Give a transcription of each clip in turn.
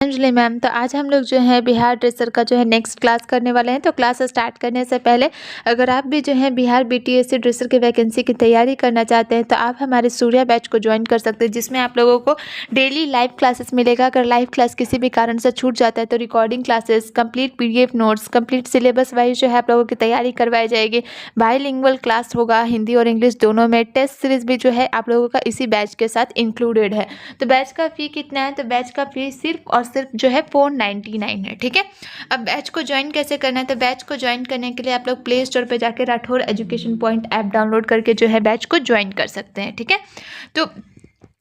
Anjali ma'am, तो आज हम लोग जो है बिहार ड्रेसर का जो है नेक्स्ट क्लास करने वाले हैं। तो क्लास स्टार्ट करने से पहले अगर आप भी जो है बिहार बीटीएससी ड्रेसर की वैकेंसी की तैयारी करना चाहते हैं तो आप हमारे सूर्या बैच को ज्वाइन कर सकते हैं, जिसमें आप लोगों को डेली लाइव क्लासेस मिलेगा। अगर लाइव क्लास किसी भी कारण से छूट जाता है तो recording classes, complete PDF notes, complete syllabus wise जो है आप लोगों की तैयारी करवाई जाएगी। बाईलिंगुअल क्लास होगा, हिंदी और इंग्लिश दोनों में। टेस्ट सीरीज भी जो है आप लोगों का इसी बैच के साथ इंक्लूडेड है। तो बैच का फ़ी कितना है? तो बैच का फ़ी सिर्फ और सिर्फ जो है 499 है। ठीक है, अब बैच को ज्वाइन कैसे करना है? तो बैच को ज्वाइन करने के लिए आप लोग प्ले स्टोर पर जाकर Rathore education point app download करके जो है बैच को ज्वाइन कर सकते हैं। ठीक है, तो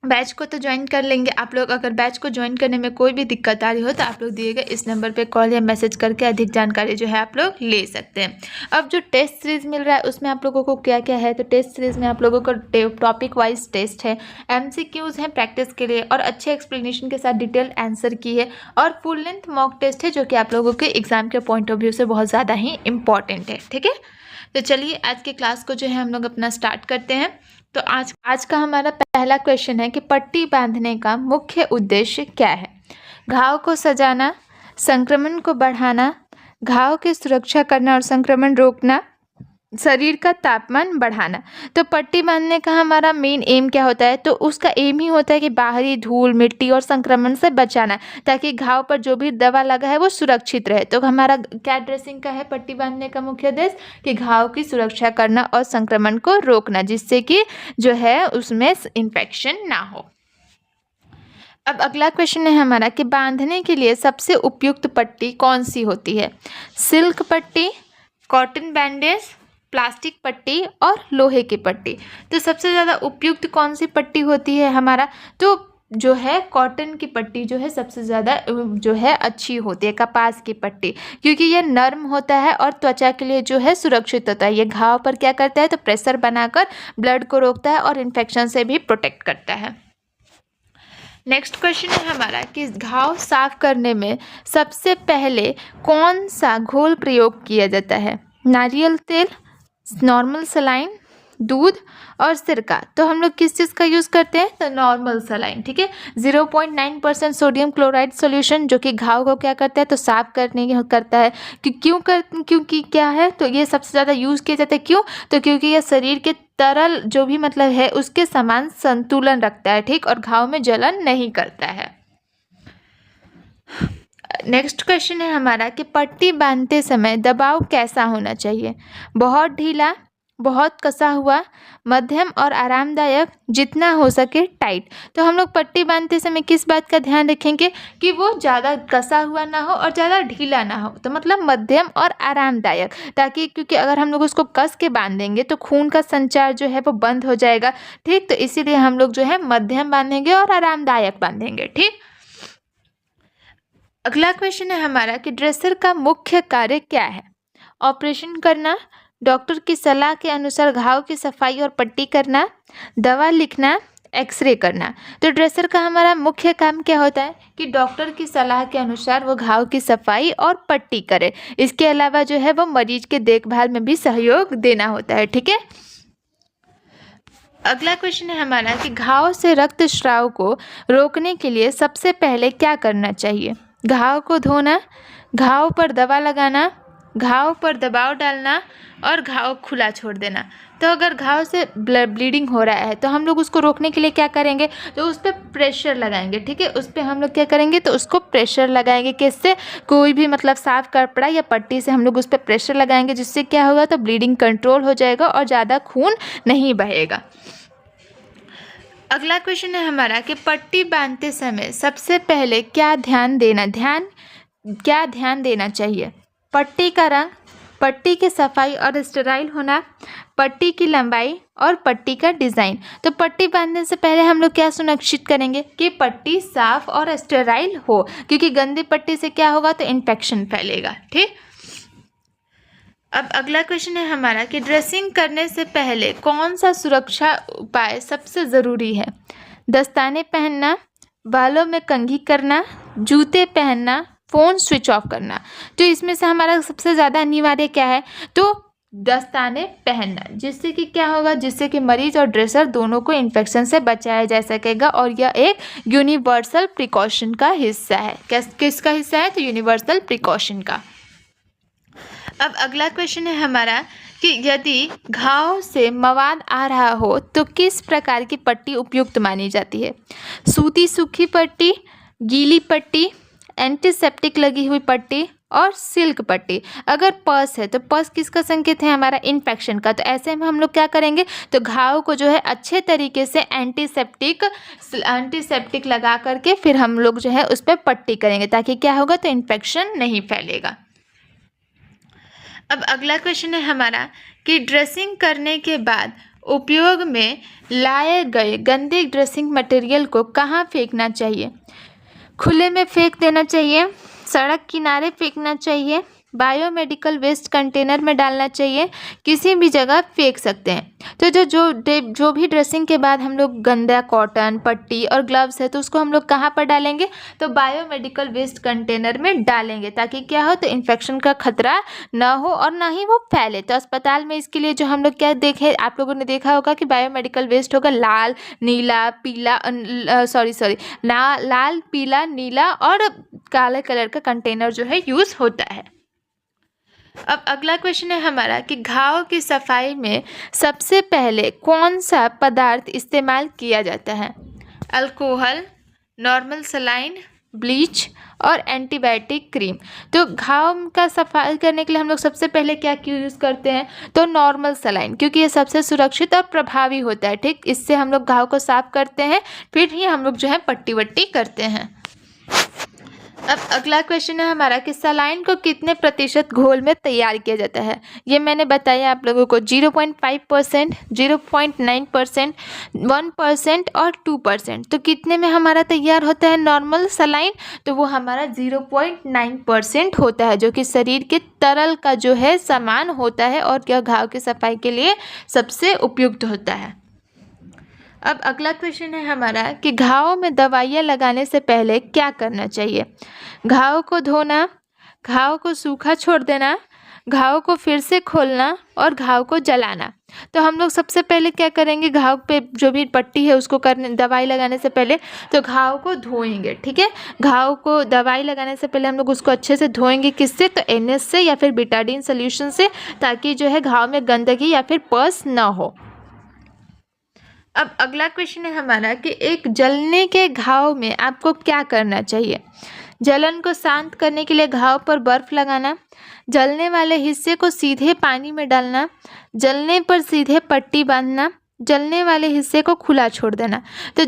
बैच को तो ज्वाइन कर लेंगे आप लोग। अगर बैच को ज्वाइन करने में कोई भी दिक्कत आ रही हो तो आप लोग दिए गए इस नंबर पे कॉल या मैसेज करके अधिक जानकारी जो है आप लोग ले सकते हैं। अब जो टेस्ट सीरीज़ मिल रहा है उसमें आप लोगों को क्या क्या है? तो टेस्ट सीरीज़ में आप लोगों को टॉपिक वाइज टेस्ट है, एमसीक्यूज़ हैं प्रैक्टिस के लिए और अच्छे एक्सप्लेनेशन के साथ डिटेल आंसर की है, और फुल लेंथ मॉक टेस्ट है जो कि आप लोगों के एग्जाम के पॉइंट ऑफ व्यू से बहुत ज़्यादा ही इंपॉर्टेंट है। ठीक है, तो चलिए आज के क्लास को जो है हम लोग अपना स्टार्ट करते हैं। तो आज का हमारा पहला क्वेश्चन है कि पट्टी बांधने का मुख्य उद्देश्य क्या है? घाव को सजाना, संक्रमण को बढ़ाना, घाव की सुरक्षा करना और संक्रमण रोकना, शरीर का तापमान बढ़ाना। तो पट्टी बांधने का हमारा मेन एम क्या होता है? तो उसका एम ही होता है कि बाहरी धूल, मिट्टी और संक्रमण से बचाना, ताकि घाव पर जो भी दवा लगा है वो सुरक्षित रहे। तो हमारा क्या ड्रेसिंग का है पट्टी बांधने का मुख्य उद्देश्य? कि घाव की सुरक्षा करना और संक्रमण को रोकना, जिससे कि जो है उसमें इन्फेक्शन ना हो। अब अगला क्वेश्चन है हमारा कि बांधने के लिए सबसे उपयुक्त पट्टी कौन सी होती है? सिल्क पट्टी, कॉटन बैंडेज, प्लास्टिक पट्टी और लोहे की पट्टी। तो सबसे ज़्यादा उपयुक्त कौन सी पट्टी होती है हमारा? तो जो है कॉटन की पट्टी जो है सबसे ज़्यादा जो है अच्छी होती है, कपास की पट्टी, क्योंकि ये नर्म होता है और त्वचा के लिए जो है सुरक्षित होता है। ये घाव पर क्या करता है? तो प्रेशर बनाकर ब्लड को रोकता है और इन्फेक्शन से भी प्रोटेक्ट करता है। नेक्स्ट क्वेश्चन है हमारा कि घाव साफ करने में सबसे पहले कौन सा घोल प्रयोग किया जाता है? नारियल तेल, नॉर्मल सलाइन, दूध और सिरका। तो हम लोग किस चीज़ का यूज़ करते हैं? तो नॉर्मल सलाइन। ठीक है, 0.9% सोडियम क्लोराइड सॉल्यूशन, जो कि घाव को क्या करता है? तो साफ करने करता है। क्योंकि क्या है? तो ये सबसे ज़्यादा यूज़ किया जाता है। क्यों? तो क्योंकि यह शरीर के तरल जो भी मतलब है उसके समान संतुलन रखता है। ठीक, और घाव में जलन नहीं करता है। नेक्स्ट क्वेश्चन है हमारा कि पट्टी बांधते समय दबाव कैसा होना चाहिए? बहुत ढीला, बहुत कसा हुआ, मध्यम और आरामदायक, जितना हो सके टाइट। तो हम लोग पट्टी बांधते समय किस बात का ध्यान रखेंगे? कि वो ज़्यादा कसा हुआ ना हो और ज़्यादा ढीला ना हो, तो मतलब मध्यम और आरामदायक, ताकि क्योंकि अगर हम लोग उसको कस के बांधेंगे तो खून का संचार जो है वो बंद हो जाएगा। ठीक, तो इसीलिए हम लोग जो है मध्यम बांधेंगे और आरामदायक बांधेंगे। ठीक, अगला क्वेश्चन है हमारा कि ड्रेसर का मुख्य कार्य क्या है? ऑपरेशन करना, डॉक्टर की सलाह के अनुसार घाव की सफाई और पट्टी करना, दवा लिखना, एक्सरे करना। तो ड्रेसर का हमारा मुख्य काम क्या होता है? कि डॉक्टर की सलाह के अनुसार वो घाव की सफाई और पट्टी करे। इसके अलावा जो है वो मरीज के देखभाल में भी सहयोग देना होता है। ठीक है, अगला क्वेश्चन है हमारा कि घाव से रक्तस्राव को रोकने के लिए सबसे पहले क्या करना चाहिए? घाव को धोना, घाव पर दवा लगाना, घाव पर दबाव डालना और घाव खुला छोड़ देना। तो अगर घाव से ब्लीडिंग हो रहा है तो हम लोग उसको रोकने के लिए क्या करेंगे? तो उस पर प्रेशर लगाएंगे। ठीक है, उस पर हम लोग क्या करेंगे? तो उसको प्रेशर लगाएंगे। किससे? कोई भी मतलब साफ कपड़ा या पट्टी से हम लोग उस पर प्रेशर लगाएंगे, जिससे क्या होगा? तो ब्लीडिंग कंट्रोल हो जाएगा और ज़्यादा खून नहीं बहेगा। अगला क्वेश्चन है हमारा कि पट्टी बांधते समय सबसे पहले क्या ध्यान देना चाहिए? पट्टी का रंग, पट्टी की सफाई और स्टेराइल होना, पट्टी की लंबाई और पट्टी का डिज़ाइन। तो पट्टी बांधने से पहले हम लोग क्या सुनिश्चित करेंगे? कि पट्टी साफ और स्टेराइल हो, क्योंकि गंदी पट्टी से क्या होगा? तो इन्फेक्शन फैलेगा। ठीक, अब अगला क्वेश्चन है हमारा कि ड्रेसिंग करने से पहले कौन सा सुरक्षा उपाय सबसे ज़रूरी है? दस्ताने पहनना, बालों में कंघी करना, जूते पहनना, फ़ोन स्विच ऑफ करना। तो इसमें से हमारा सबसे ज़्यादा अनिवार्य क्या है? तो दस्ताने पहनना, जिससे कि क्या होगा, जिससे कि मरीज और ड्रेसर दोनों को इन्फेक्शन से बचाया जा सकेगा। और यह एक यूनिवर्सल प्रिकॉशन का हिस्सा है। किसका हिस्सा है, तो यूनिवर्सल प्रिकॉशन का। अब अगला क्वेश्चन है हमारा कि यदि घाव से मवाद आ रहा हो तो किस प्रकार की पट्टी उपयुक्त मानी जाती है। सूती सूखी पट्टी, गीली पट्टी, एंटीसेप्टिक लगी हुई पट्टी और सिल्क पट्टी। अगर पस है तो पस किसका संकेत है, हमारा इन्फेक्शन का। तो ऐसे में हम लोग क्या करेंगे, तो घाव को जो है अच्छे तरीके से एंटीसेप्टिक लगा करके फिर हम लोग जो है उस पर पट्टी करेंगे, ताकि क्या होगा, तो इन्फेक्शन नहीं फैलेगा। अब अगला क्वेश्चन है हमारा कि ड्रेसिंग करने के बाद उपयोग में लाए गए गंदे ड्रेसिंग मटेरियल को कहाँ फेंकना चाहिए। खुले में फेंक देना चाहिए, सड़क किनारे फेंकना चाहिए, बायोमेडिकल वेस्ट कंटेनर में डालना चाहिए, किसी भी जगह फेंक सकते हैं। तो जो भी ड्रेसिंग के बाद हम लोग गंदा कॉटन, पट्टी और ग्लव्स है तो उसको हम लोग कहाँ पर डालेंगे, तो बायोमेडिकल वेस्ट कंटेनर में डालेंगे, ताकि क्या हो, तो इन्फेक्शन का खतरा ना हो और ना ही वो फैले। तो अस्पताल में इसके लिए जो हम लोग क्या देखे, आप लोगों ने देखा होगा कि बायोमेडिकल वेस्ट होगा लाल, नीला, पीला, लाल, पीला, नीला और काले कलर का कंटेनर जो है यूज़ होता है। अब अगला क्वेश्चन है हमारा कि घाव की सफाई में सबसे पहले कौन सा पदार्थ इस्तेमाल किया जाता है। अल्कोहल, नॉर्मल सलाइन, ब्लीच और एंटीबायोटिक क्रीम। तो घाव का सफाई करने के लिए हम लोग सबसे पहले क्या यूज़ करते हैं, तो नॉर्मल सलाइन, क्योंकि ये सबसे सुरक्षित और प्रभावी होता है। ठीक, इससे हम लोग घाव को साफ करते हैं, फिर ही हम लोग जो है पट्टी वट्टी करते हैं। अब अगला क्वेश्चन है हमारा कि सलाइन को कितने प्रतिशत घोल में तैयार किया जाता है। ये मैंने बताया आप लोगों को 0.5%, 0.9%, 1% और 2%। तो कितने में हमारा तैयार होता है नॉर्मल सलाइन, तो वो हमारा 0.9% होता है, जो कि शरीर के तरल का जो है समान होता है और यह घाव की सफाई के लिए सबसे उपयुक्त होता है। अब अगला क्वेश्चन है हमारा कि घाव में दवाइयाँ लगाने से पहले क्या करना चाहिए। घाव को धोना, घाव को सूखा छोड़ देना, घाव को फिर से खोलना और घाव को जलाना। तो हम लोग सबसे पहले क्या करेंगे, घाव पे जो भी पट्टी है उसको करने, दवाई लगाने से पहले तो घाव को धोएंगे। ठीक है, घाव को दवाई लगाने से पहले हम लोग उसको अच्छे से धोएंगे, किससे, तो NS से या फिर बिटाडीन सोल्यूशन से, ताकि जो है घाव में गंदगी या फिर पस ना हो। अब अगला क्वेश्चन है हमारा कि एक जलने के घाव में आपको क्या करना चाहिए। जलन को शांत करने के लिए घाव पर बर्फ लगाना, जलने वाले हिस्से को सीधे पानी में डालना, जलने पर सीधे पट्टी बांधना, जलने वाले हिस्से को खुला छोड़ देना। तो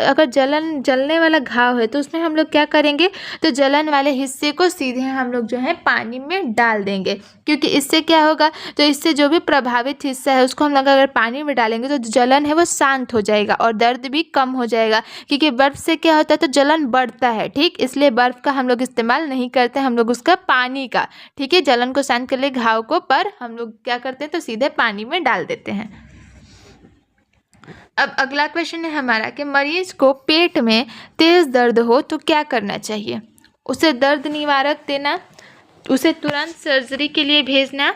अगर जलने वाला घाव है तो उसमें हम लोग क्या करेंगे, तो जलन वाले हिस्से को सीधे हम लोग जो है पानी में डाल देंगे, क्योंकि इससे क्या होगा, तो इससे जो भी प्रभावित हिस्सा है उसको हम लोग अगर पानी में डालेंगे तो जलन है वो शांत हो जाएगा और दर्द भी कम हो जाएगा। क्योंकि बर्फ़ से क्या होता है, तो जलन बढ़ता है। ठीक, इसलिए बर्फ़ का हम लोग इस्तेमाल नहीं करते, हम लोग उसका पानी का, ठीक है, जलन को शांत कर ले घाव को, पर हम लोग क्या करते हैं, तो सीधे पानी में डाल देते हैं। अब अगला क्वेश्चन है हमारा कि मरीज को पेट में तेज़ दर्द हो तो क्या करना चाहिए। उसे दर्द निवारक देना, उसे तुरंत सर्जरी के लिए भेजना,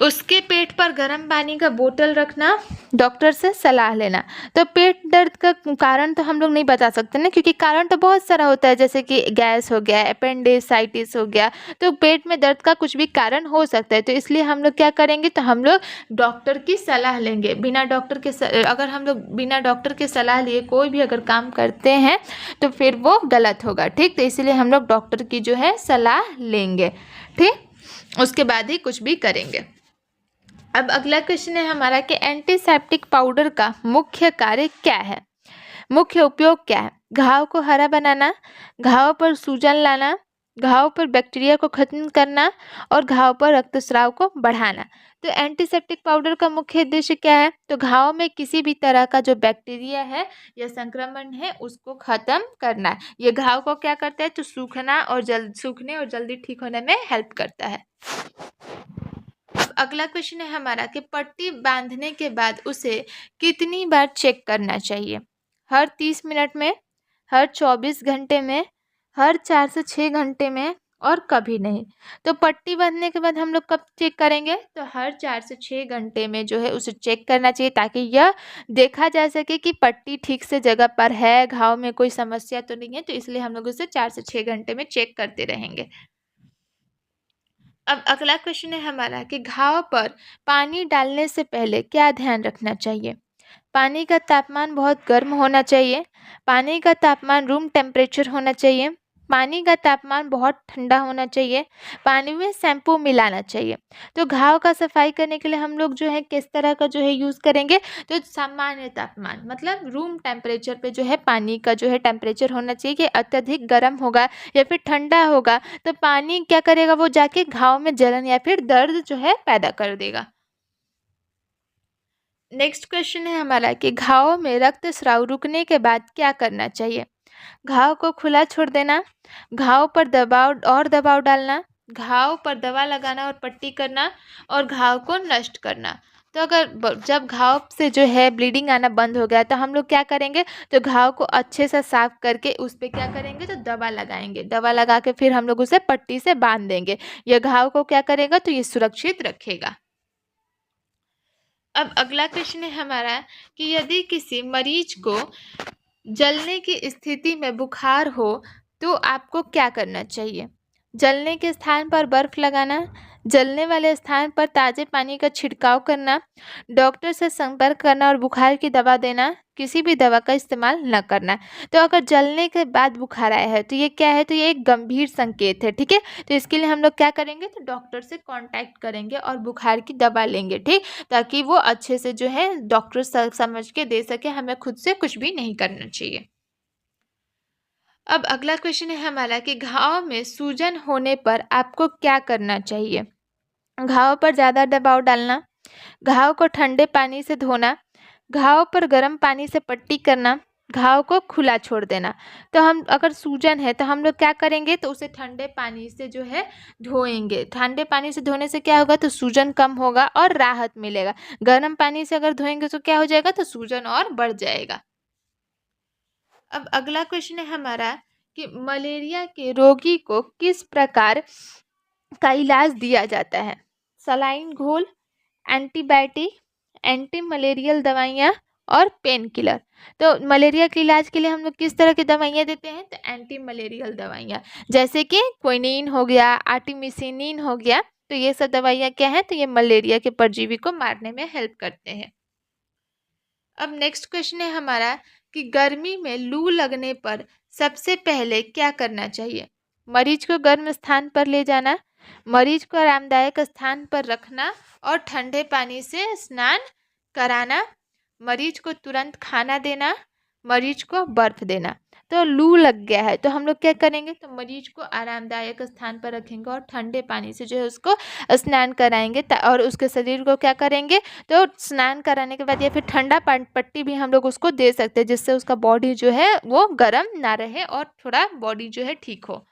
उसके पेट पर गर्म पानी का बोतल रखना, डॉक्टर से सलाह लेना। तो पेट दर्द का कारण तो हम लोग नहीं बता सकते ना, क्योंकि कारण तो बहुत सारा होता है, जैसे कि गैस हो गया, अपेंडिसाइटिस हो गया, तो पेट में दर्द का कुछ भी कारण हो सकता है। तो इसलिए हम लोग क्या करेंगे, तो हम लोग डॉक्टर की सलाह लेंगे। अगर हम लोग बिना डॉक्टर के सलाह लिए कोई भी अगर काम करते हैं तो फिर वो गलत होगा। ठीक, तो इसलिए हम लोग डॉक्टर की जो है सलाह लेंगे, ठीक, उसके बाद ही कुछ भी करेंगे। अब अगला क्वेश्चन है हमारा कि एंटीसेप्टिक पाउडर का मुख्य कार्य क्या है, मुख्य उपयोग क्या है। घाव को हरा बनाना, घाव पर सूजन लाना, घाव पर बैक्टीरिया को खत्म करना और घाव पर रक्तस्राव को बढ़ाना। तो एंटीसेप्टिक पाउडर का मुख्य उद्देश्य क्या है, तो घाव में किसी भी तरह का जो बैक्टीरिया है या संक्रमण है उसको खत्म करना। ये घाव को क्या करता है, तो सूखने और जल्दी ठीक होने में हेल्प करता है। अगला क्वेश्चन है हमारा कि पट्टी बांधने के बाद उसे कितनी बार चेक करना चाहिए। हर 30 मिनट में, हर 24 घंटे में, हर 4 से 6 घंटे में, और कभी नहीं। तो पट्टी बांधने के बाद हम लोग कब चेक करेंगे, तो हर 4 से 6 घंटे में जो है उसे चेक करना चाहिए, ताकि यह देखा जा सके कि पट्टी ठीक से जगह पर है, घाव में कोई समस्या तो नहीं है। तो इसलिए हम लोग उसे 4 से 6 घंटे में चेक करते रहेंगे। अब अगला क्वेश्चन है हमारा कि घाव पर पानी डालने से पहले क्या ध्यान रखना चाहिए। पानी का तापमान बहुत गर्म होना चाहिए, पानी का तापमान रूम टेम्परेचर होना चाहिए, पानी का तापमान बहुत ठंडा होना चाहिए, पानी में शैम्पू मिलाना चाहिए। तो घाव का सफाई करने के लिए हम लोग जो है किस तरह का जो है यूज़ करेंगे, तो सामान्य तापमान मतलब रूम टेम्परेचर पे जो है पानी का जो है टेम्परेचर होना चाहिए। कि अत्यधिक गर्म होगा या फिर ठंडा होगा तो पानी क्या करेगा, वो जाके घाव में जलन या फिर दर्द जो है पैदा कर देगा। नेक्स्ट क्वेश्चन है हमारा कि घाव में रक्तस्राव रुकने के बाद क्या करना चाहिए। घाव को खुला छोड़ देना, घाव पर दबाव डालना, घाव पर दवा लगाना और पट्टी करना, और घाव को नष्ट करना। तो अगर जब घाव से जो है ब्लीडिंग आना बंद हो गया तो हम लोग क्या करेंगे, तो घाव को अच्छे से साफ करके उस पर क्या करेंगे, तो दवा लगाएंगे। दवा लगा के फिर हम लोग उसे पट्टी से बांध देंगे। यह घाव को क्या करेगा, तो ये सुरक्षित रखेगा। अब अगला क्वेश्चन है हमारा कि यदि किसी मरीज को जलने की स्थिति में बुखार हो तो आपको क्या करना चाहिए। जलने के स्थान पर बर्फ लगाना, जलने वाले स्थान पर ताज़े पानी का छिड़काव करना, डॉक्टर से संपर्क करना और बुखार की दवा देना, किसी भी दवा का इस्तेमाल न करना। तो अगर जलने के बाद बुखार आया है तो ये क्या है, तो ये एक गंभीर संकेत है। ठीक है, तो इसके लिए हम लोग क्या करेंगे, तो डॉक्टर से कांटेक्ट करेंगे और बुखार की दवा लेंगे। ठीक, ताकि वो अच्छे से जो है डॉक्टर समझ के दे सके, हमें खुद से कुछ भी नहीं करना चाहिए। अब अगला क्वेश्चन है हमारा कि घाव में सूजन होने पर आपको क्या करना चाहिए। घाव पर ज़्यादा दबाव डालना, घाव को ठंडे पानी से धोना, घाव पर गर्म पानी से पट्टी करना, घाव को खुला छोड़ देना। तो हम अगर सूजन है तो हम लोग क्या करेंगे, तो उसे ठंडे पानी से जो है धोएंगे। ठंडे पानी से धोने से क्या होगा, तो सूजन कम होगा और राहत मिलेगा। गर्म पानी से अगर धोएंगे तो क्या हो जाएगा, तो सूजन और बढ़ जाएगा। अब अगला क्वेश्चन है हमारा कि मलेरिया के रोगी को किस प्रकार का इलाज दिया जाता है। सलाइन घोल, एंटीबायोटिक, एंटी मलेरियल दवाइयाँ और पेन किलर। तो मलेरिया के इलाज के लिए हम लोग किस तरह की दवाइयाँ देते हैं, तो एंटी मलेरियल दवाइयाँ, जैसे कि क्विनीन हो गया, आर्टिमिसिनिन हो गया। तो ये सब दवाइयाँ क्या हैं, तो ये मलेरिया के परजीवी को मारने में हेल्प करते हैं। अब नेक्स्ट क्वेश्चन है हमारा कि गर्मी में लू लगने पर सबसे पहले क्या करना चाहिए। मरीज को गर्म स्थान पर ले जाना, मरीज को आरामदायक स्थान पर रखना और ठंडे पानी से स्नान कराना, मरीज को तुरंत खाना देना, मरीज को बर्फ देना। तो लू लग गया है तो हम लोग क्या करेंगे, तो मरीज को आरामदायक स्थान पर रखेंगे और ठंडे पानी से जो है उसको स्नान कराएंगे। और उसके शरीर को क्या करेंगे, तो स्नान कराने के बाद या फिर ठंडा पट्टी भी हम लोग उसको दे सकते हैं, जिससे उसका बॉडी जो है वो गर्म ना रहे और थोड़ा बॉडी जो है ठीक हो।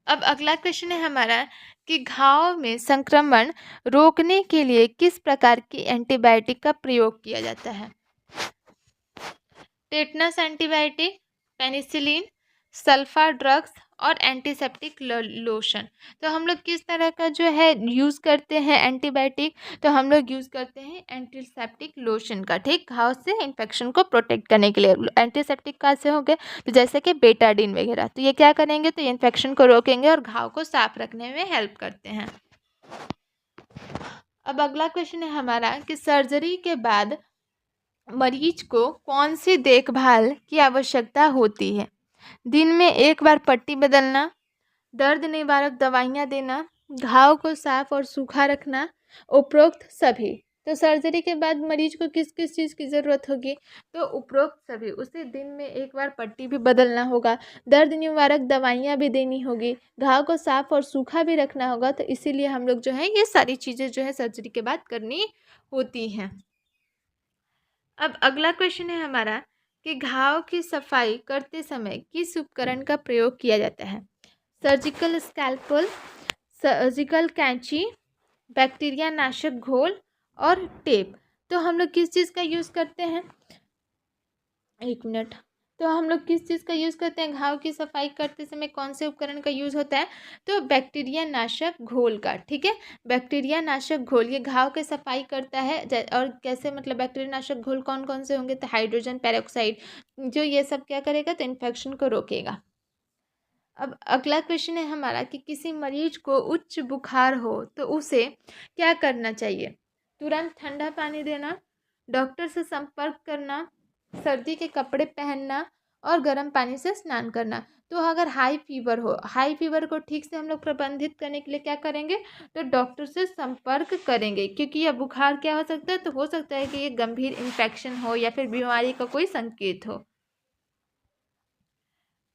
अब अगला क्वेश्चन है हमारा कि घाव में संक्रमण रोकने के लिए किस प्रकार की एंटीबायोटिक का प्रयोग किया जाता है। Tetanus antibiotic, penicillin, sulfa drugs और एंटीसेप्टिक लोशन। तो हम लोग किस तरह का जो है यूज़ करते हैं एंटीबायोटिक, तो हम लोग यूज़ करते हैं एंटीसेप्टिक लोशन का। ठीक, घाव से इन्फेक्शन को प्रोटेक्ट करने के लिए। एंटीसेप्टिक का से हो गए तो जैसे कि बेटाडीन वगैरह, तो ये क्या करेंगे, तो इन्फेक्शन को रोकेंगे और घाव को साफ रखने में हेल्प करते हैं। अब अगला क्वेश्चन है हमारा कि सर्जरी के बाद मरीज को कौन सी देखभाल की आवश्यकता होती है। दिन में एक बार पट्टी बदलना, दर्द निवारक दवाइयाँ देना, घाव को साफ और सूखा रखना, उपरोक्त सभी। तो सर्जरी के बाद मरीज को किस किस चीज़ की ज़रूरत होगी, तो उपरोक्त सभी। उसे दिन में एक बार पट्टी भी बदलना होगा, दर्द निवारक दवाइयाँ भी देनी होगी, घाव को साफ और सूखा भी रखना होगा। तो इसीलिए हम लोग जो है ये सारी चीज़ें जो है सर्जरी के बाद करनी होती हैं। अब अगला क्वेश्चन है हमारा कि घाव की सफाई करते समय किस उपकरण का प्रयोग किया जाता है। सर्जिकल स्कैल्पल, सर्जिकल कैंची, बैक्टीरिया नाशक घोल और टेप। तो हम लोग किस चीज़ का यूज़ करते हैं, एक मिनट, तो हम लोग किस चीज़ का यूज़ करते हैं घाव की सफाई करते समय, कौन से उपकरण का यूज़ होता है? तो बैक्टीरिया नाशक घोल का, ठीक है। बैक्टीरिया नाशक घोल ये घाव की सफाई करता है। और कैसे, मतलब बैक्टीरिया नाशक घोल कौन कौन से होंगे? तो हाइड्रोजन पेरोक्साइड, जो ये सब क्या करेगा? तो इन्फेक्शन को रोकेगा। अब अगला क्वेश्चन है हमारा कि किसी मरीज को उच्च बुखार हो तो उसे क्या करना चाहिए? तुरंत ठंडा पानी देना, डॉक्टर से संपर्क करना, सर्दी के कपड़े पहनना और गर्म पानी से स्नान करना। तो अगर हाई फीवर हो, हाई फीवर को ठीक से हम लोग प्रबंधित करने के लिए क्या करेंगे? तो डॉक्टर से संपर्क करेंगे, क्योंकि यह बुखार क्या हो सकता है? तो हो सकता है कि ये गंभीर इन्फेक्शन हो या फिर बीमारी का कोई संकेत हो।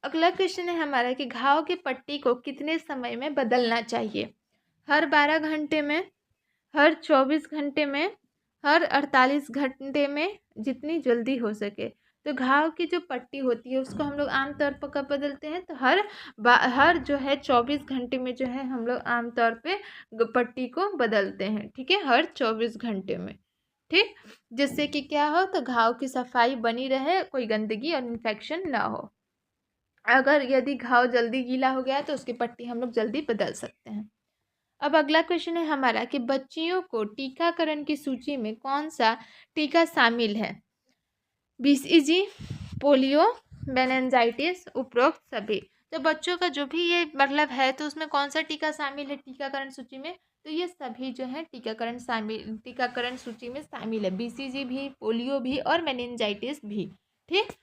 अगला क्वेश्चन है हमारा कि घाव की पट्टी को कितने समय में बदलना चाहिए? हर 12 घंटे में, हर 24 घंटे में, हर 48 घंटे में, जितनी जल्दी हो सके। तो घाव की जो पट्टी होती है उसको हम लोग आमतौर पर कब बदलते हैं? तो हर जो है 24 घंटे में जो है हम लोग आमतौर पे पट्टी को बदलते हैं, ठीक है, हर 24 घंटे में, ठीक, जिससे कि क्या हो? तो घाव की सफाई बनी रहे, कोई गंदगी और इन्फेक्शन ना हो। अगर यदि घाव जल्दी गीला हो गया है तो उसकी पट्टी हम लोग जल्दी बदल सकते हैं। अब अगला क्वेश्चन है हमारा कि बच्चियों को टीकाकरण की सूची में कौन सा टीका शामिल है? बीसीजी, पोलियो, मेनिंजाइटिस, उपरोक्त सभी। तो बच्चों का जो भी ये मतलब है तो उसमें कौन सा टीका शामिल है टीकाकरण सूची में? तो ये सभी जो है टीकाकरण सूची में शामिल है, बीसीजी भी, पोलियो भी और मेनिंजाइटिस भी, ठीक।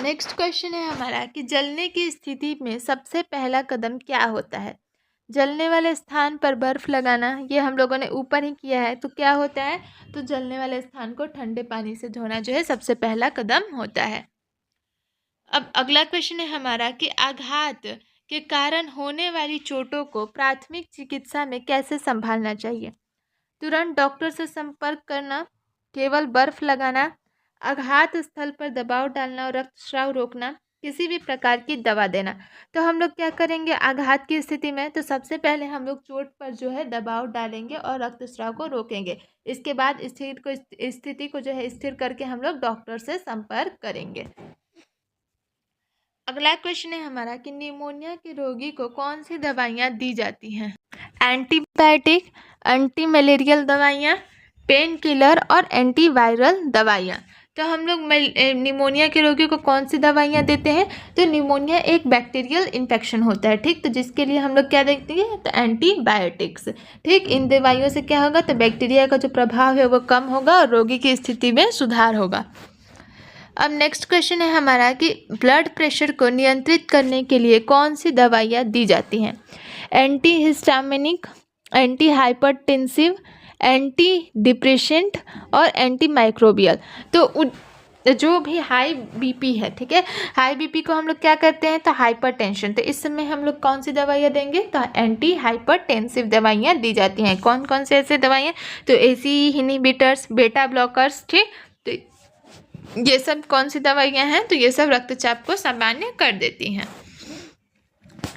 नेक्स्ट क्वेश्चन है हमारा कि जलने की स्थिति में सबसे पहला कदम क्या होता है? जलने वाले स्थान पर बर्फ लगाना, ये हम लोगों ने ऊपर ही किया है। तो क्या होता है? तो जलने वाले स्थान को ठंडे पानी से धोना जो है सबसे पहला कदम होता है। अब अगला क्वेश्चन है हमारा कि आघात के कारण होने वाली चोटों को प्राथमिक चिकित्सा में कैसे संभालना चाहिए? तुरंत डॉक्टर से संपर्क करना, केवल बर्फ लगाना, आघात स्थल पर दबाव डालना और रक्तस्राव रोकना, किसी भी प्रकार की दवा देना। तो हम लोग क्या करेंगे आघात की स्थिति में? तो सबसे पहले हम लोग चोट पर जो है दबाव डालेंगे और रक्तस्राव को रोकेंगे। इसके बाद स्थिति को जो है स्थिर करके हम लोग डॉक्टर से संपर्क करेंगे। अगला क्वेश्चन है हमारा कि निमोनिया के रोगी को कौन सी दवाइयाँ दी जाती हैं? एंटीबायोटिक, एंटी मलेरियल दवाइयाँ, पेन किलर और एंटीवायरल दवाइयाँ। तो हम लोग निमोनिया के रोगी को कौन सी दवाइयाँ देते हैं? तो निमोनिया एक बैक्टीरियल इन्फेक्शन होता है, ठीक। तो जिसके लिए हम लोग क्या देते हैं? तो एंटीबायोटिक्स, ठीक। इन दवाइयों से क्या होगा? तो बैक्टीरिया का जो प्रभाव है वो कम होगा और रोगी की स्थिति में सुधार होगा। अब नेक्स्ट क्वेश्चन है हमारा कि ब्लड प्रेशर को नियंत्रित करने के लिए कौन सी दवाइयाँ दी जाती हैं? Anti histaminic, anti hypertensive, anti depressant और एंटी माइक्रोबियल। तो जो भी हाई बीपी है, ठीक है, हाई बीपी को हम लोग क्या करते हैं? तो हाइपरटेंशन। तो इस समय हम लोग कौन सी दवाइयाँ देंगे? तो एंटी हाइपरटेंसिव दवाइयाँ दी जाती हैं। कौन कौन से ऐसे दवाइयाँ? तो एसी इनहिबिटर्स, बेटा ब्लॉकर्स, ठीक। तो ये सब कौन सी दवाइयाँ हैं? तो ये सब रक्तचाप को सामान्य कर देती हैं।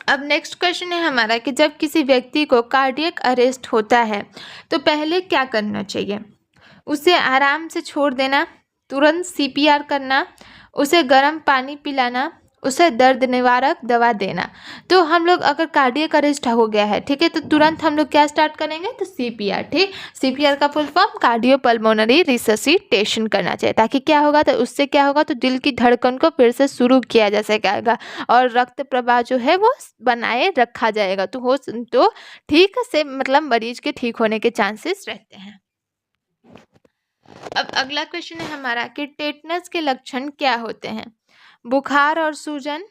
अब नेक्स्ट क्वेश्चन है हमारा कि जब किसी व्यक्ति को कार्डियक अरेस्ट होता है तो पहले क्या करना चाहिए? उसे आराम से छोड़ देना, तुरंत सीपीआर करना, उसे गर्म पानी पिलाना, उसे दर्द निवारक दवा देना। तो हम लोग अगर कार्डियक अरेस्ट हो गया है, ठीक है, तो तुरंत हम लोग क्या स्टार्ट करेंगे? तो सीपीआर, ठीक। सीपीआर का फुल फॉर्म कार्डियोपल्मोनरी रिससिटेशन करना चाहिए, ताकि क्या होगा? तो उससे क्या होगा? तो दिल की धड़कन को फिर से शुरू किया जा सकेगा और रक्त प्रवाह जो है वो बनाए रखा जाएगा। तो ठीक से मतलब मरीज के ठीक होने के चांसेस रहते हैं। अब अगला क्वेश्चन है हमारा कि टेटनस के लक्षण क्या होते हैं? बुखार और सूजन,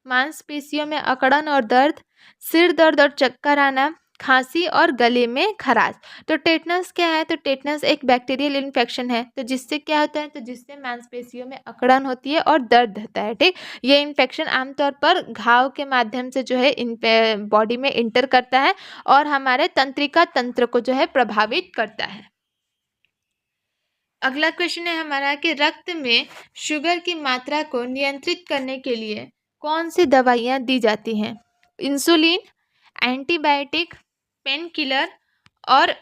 मांसपेशियों में अकड़न और दर्द, सिर दर्द और चक्कर आना, खांसी और गले में खराश। तो टेटनस क्या है? तो टेटनस एक बैक्टीरियल इन्फेक्शन है। तो जिससे क्या होता है? तो जिससे मांसपेशियों में अकड़न होती है और दर्द होता है, ठीक। ये इन्फेक्शन आमतौर पर घाव के माध्यम से जो है बॉडी में इंटर करता है और हमारे तंत्रिका तंत्र को जो है प्रभावित करता है। अगला क्वेश्चन है हमारा कि रक्त में शुगर की मात्रा को नियंत्रित करने के लिए कौन सी दवाइयाँ दी जाती हैं? इंसुलिन, एंटीबायोटिक, पेन किलर और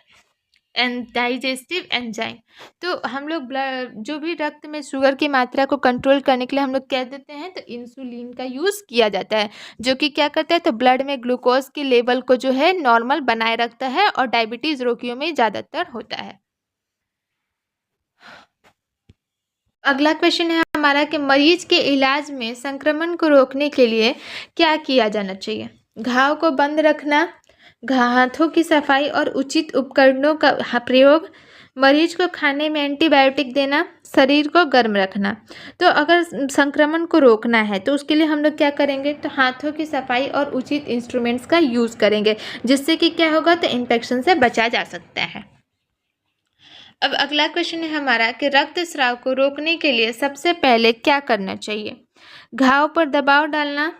डाइजेस्टिव एंजाइम। तो हम लोग जो भी रक्त में शुगर की मात्रा को कंट्रोल करने के लिए हम लोग क्या देते हैं, तो इंसुलिन का यूज़ किया जाता है, जो कि क्या करता है, तो ब्लड में ग्लूकोज की लेवल को जो है नॉर्मल बनाए रखता है और डायबिटीज़ रोगियों में ज़्यादातर होता है। अगला क्वेश्चन है हमारा कि मरीज के इलाज में संक्रमण को रोकने के लिए क्या किया जाना चाहिए। घाव को बंद रखना, हाथों की सफाई और उचित उपकरणों का प्रयोग, मरीज को खाने में एंटीबायोटिक देना, शरीर को गर्म रखना। तो अगर संक्रमण को रोकना है तो उसके लिए हम लोग क्या करेंगे, तो हाथों की सफाई और उचित इंस्ट्रूमेंट्स का यूज़ करेंगे, जिससे कि क्या होगा, तो इन्फेक्शन से बचा जा सकता है। अब अगला क्वेश्चन है हमारा कि रक्तस्राव को रोकने के लिए सबसे पहले क्या करना चाहिए। घाव पर दबाव डालना,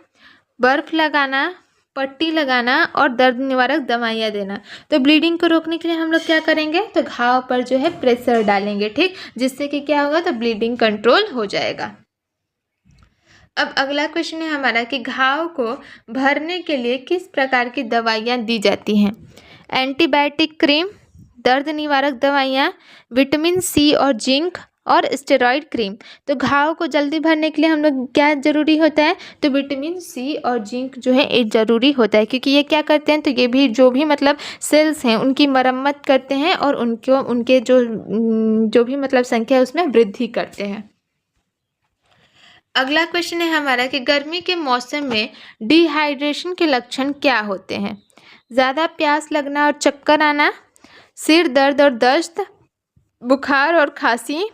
बर्फ लगाना, पट्टी लगाना और दर्द निवारक दवाइयाँ देना। तो ब्लीडिंग को रोकने के लिए हम लोग क्या करेंगे, तो घाव पर जो है प्रेशर डालेंगे, ठीक, जिससे कि क्या होगा, तो ब्लीडिंग कंट्रोल हो जाएगा। अब अगला क्वेश्चन है हमारा कि घाव को भरने के लिए किस प्रकार की दवाइयाँ दी जाती हैं। एंटीबायोटिक क्रीम, दर्द निवारक दवाइयाँ, विटामिन सी और जिंक और स्टेरॉइड क्रीम। तो घाव को जल्दी भरने के लिए हम लोग क्या ज़रूरी होता है, तो विटामिन सी और जिंक जो है ये ज़रूरी होता है, क्योंकि ये क्या करते हैं, तो ये भी जो भी मतलब सेल्स हैं उनकी मरम्मत करते हैं और उनके जो भी मतलब संख्या है उसमें वृद्धि करते हैं। अगला क्वेश्चन है हमारा कि गर्मी के मौसम में डिहाइड्रेशन के लक्षण क्या होते हैं। ज़्यादा प्यास लगना और चक्कर आना, सिर दर्द और दस्त, बुखार और खांसी,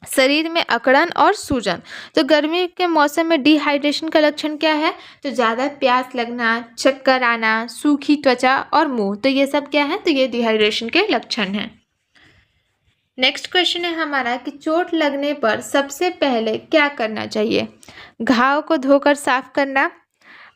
शरीर में अकड़न और सूजन। तो गर्मी के मौसम में डिहाइड्रेशन का लक्षण क्या है, तो ज़्यादा प्यास लगना, चक्कर आना, सूखी त्वचा और मुंह। तो ये सब क्या है, तो ये डिहाइड्रेशन के लक्षण हैं। नेक्स्ट क्वेश्चन है हमारा कि चोट लगने पर सबसे पहले क्या करना चाहिए। घाव को धोकर साफ करना,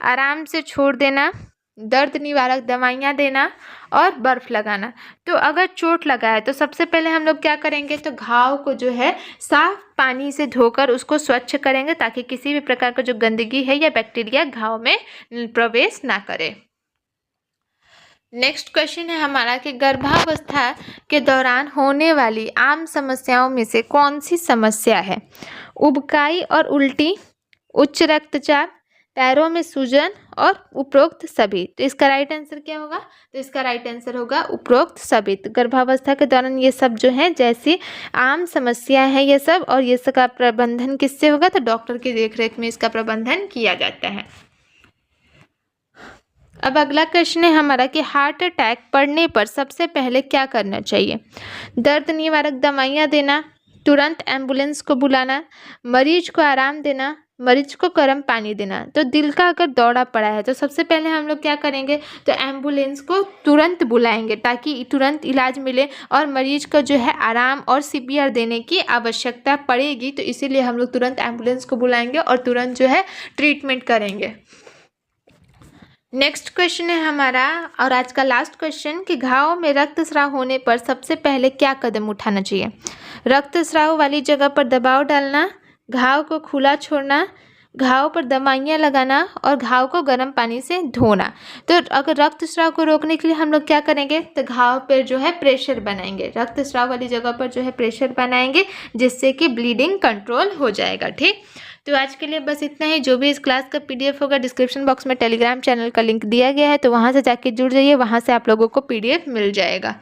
आराम से छोड़ देना, दर्द निवारक दवाइयाँ देना और बर्फ़ लगाना। तो अगर चोट लगा है तो सबसे पहले हम लोग क्या करेंगे, तो घाव को जो है साफ पानी से धोकर उसको स्वच्छ करेंगे, ताकि किसी भी प्रकार का जो गंदगी है या बैक्टीरिया घाव में प्रवेश ना करे। नेक्स्ट क्वेश्चन है हमारा कि गर्भावस्था के दौरान होने वाली आम समस्याओं में से कौन सी समस्या है। उबकाई और उल्टी, उच्च रक्तचाप, पैरों में सूजन और उपरोक्त सभी। तो इसका राइट आंसर क्या होगा, तो इसका राइट आंसर होगा उपरोक्त सभी। तो गर्भावस्था के दौरान ये सब जो है जैसी आम समस्या है ये सब, और ये सब का प्रबंधन किससे होगा, तो डॉक्टर की देखरेख में इसका प्रबंधन किया जाता है। अब अगला क्वेश्चन है हमारा कि हार्ट अटैक पड़ने पर सबसे पहले क्या करना चाहिए। दर्द निवारक दवाइयाँ देना, तुरंत एम्बुलेंस को बुलाना, मरीज को आराम देना, मरीज को गर्म पानी देना। तो दिल का अगर दौरा पड़ा है तो सबसे पहले हम लोग क्या करेंगे, तो एम्बुलेंस को तुरंत बुलाएंगे, ताकि तुरंत इलाज मिले, और मरीज को जो है आराम और सीपीआर देने की आवश्यकता पड़ेगी, तो इसीलिए हम लोग तुरंत एम्बुलेंस को बुलाएंगे और तुरंत जो है ट्रीटमेंट करेंगे। नेक्स्ट क्वेश्चन है हमारा और आज का लास्ट क्वेश्चन कि घाव में रक्तस्राव होने पर सबसे पहले क्या कदम उठाना चाहिए। रक्तस्राव वाली जगह पर दबाव डालना, घाव को खुला छोड़ना, घाव पर दवाइयाँ लगाना और घाव को गर्म पानी से धोना। तो अगर रक्तस्राव को रोकने के लिए हम लोग क्या करेंगे, तो घाव पर जो है प्रेशर बनाएंगे, रक्तस्राव वाली जगह पर जो है प्रेशर बनाएंगे, जिससे कि ब्लीडिंग कंट्रोल हो जाएगा। ठीक, तो आज के लिए बस इतना ही। जो भी इस क्लास का पीडीएफ होगा डिस्क्रिप्शन बॉक्स में टेलीग्राम चैनल का लिंक दिया गया है, तो वहाँ से जाके जुड़ जाइए, वहाँ से आप लोगों को पीडीएफ मिल जाएगा।